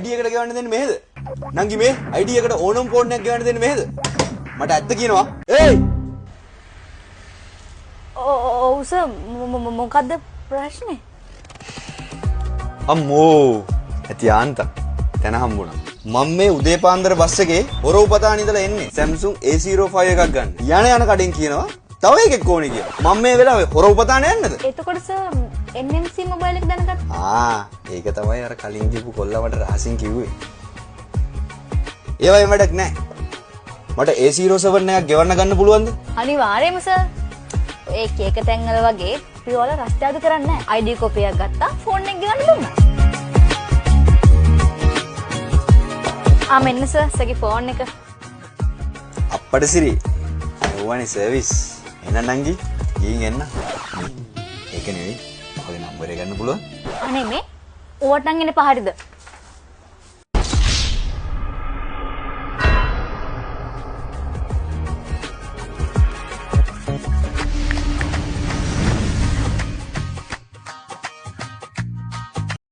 ID එකට ගෙවන්න දෙන්නේ මෙහෙද? නංගි මේ ID එකට ඕනම කෝඩ් එකක් ගෙවන්න දෙන්නේ මෙහෙද? මට ඇත්ත කියනවා. ඒයි! ඔව් සර් මොකද්ද ප්‍රශ්නේ? අම්මෝ ඇති යාන්තම් තැන හම්බුණා. මම මේ උදේ පාන්දර බස් එකේ හොරවපතාන ඉඳලා එන්නේ Samsung A05 එකක් ගන්න. යන කඩෙන් කියනවා තව එකෙක් ඕනේ කියලා. මම මේ වෙලාවේ හොරවපතාන යන්නද? එතකොට සර් NMC මොබයිල් එක දැනගත්තා. ඒක තමයි අර කලින් දීපු කොල්ලවට රහසින් කිව්වේ. ඒවයි වැඩක් නැහැ. මට A07 එකක් ගෙවන්න ගන්න පුළුවන්ද? අනිවාර්යයෙන්ම සර්. ඒ කේක තැන්වල වගේ පියවල රස්තියාදු කරන්නේ නැහැ. ID කොපි එකක් ගත්තා ෆෝන් එක ගෙවන්න දුන්නා. මෙන්න සර් සගේ ෆෝන් එක. අප්පට සිරි. ඕවනේ සර්විස්. එන්න නංගි. ගිහින් එන්න. ඒක නෙවෙයි. ඔයාගේ නම්බර් එක ගන්න පුළුවන්? අනේ මේ ඕවට නම් එන්නේ පහරිද?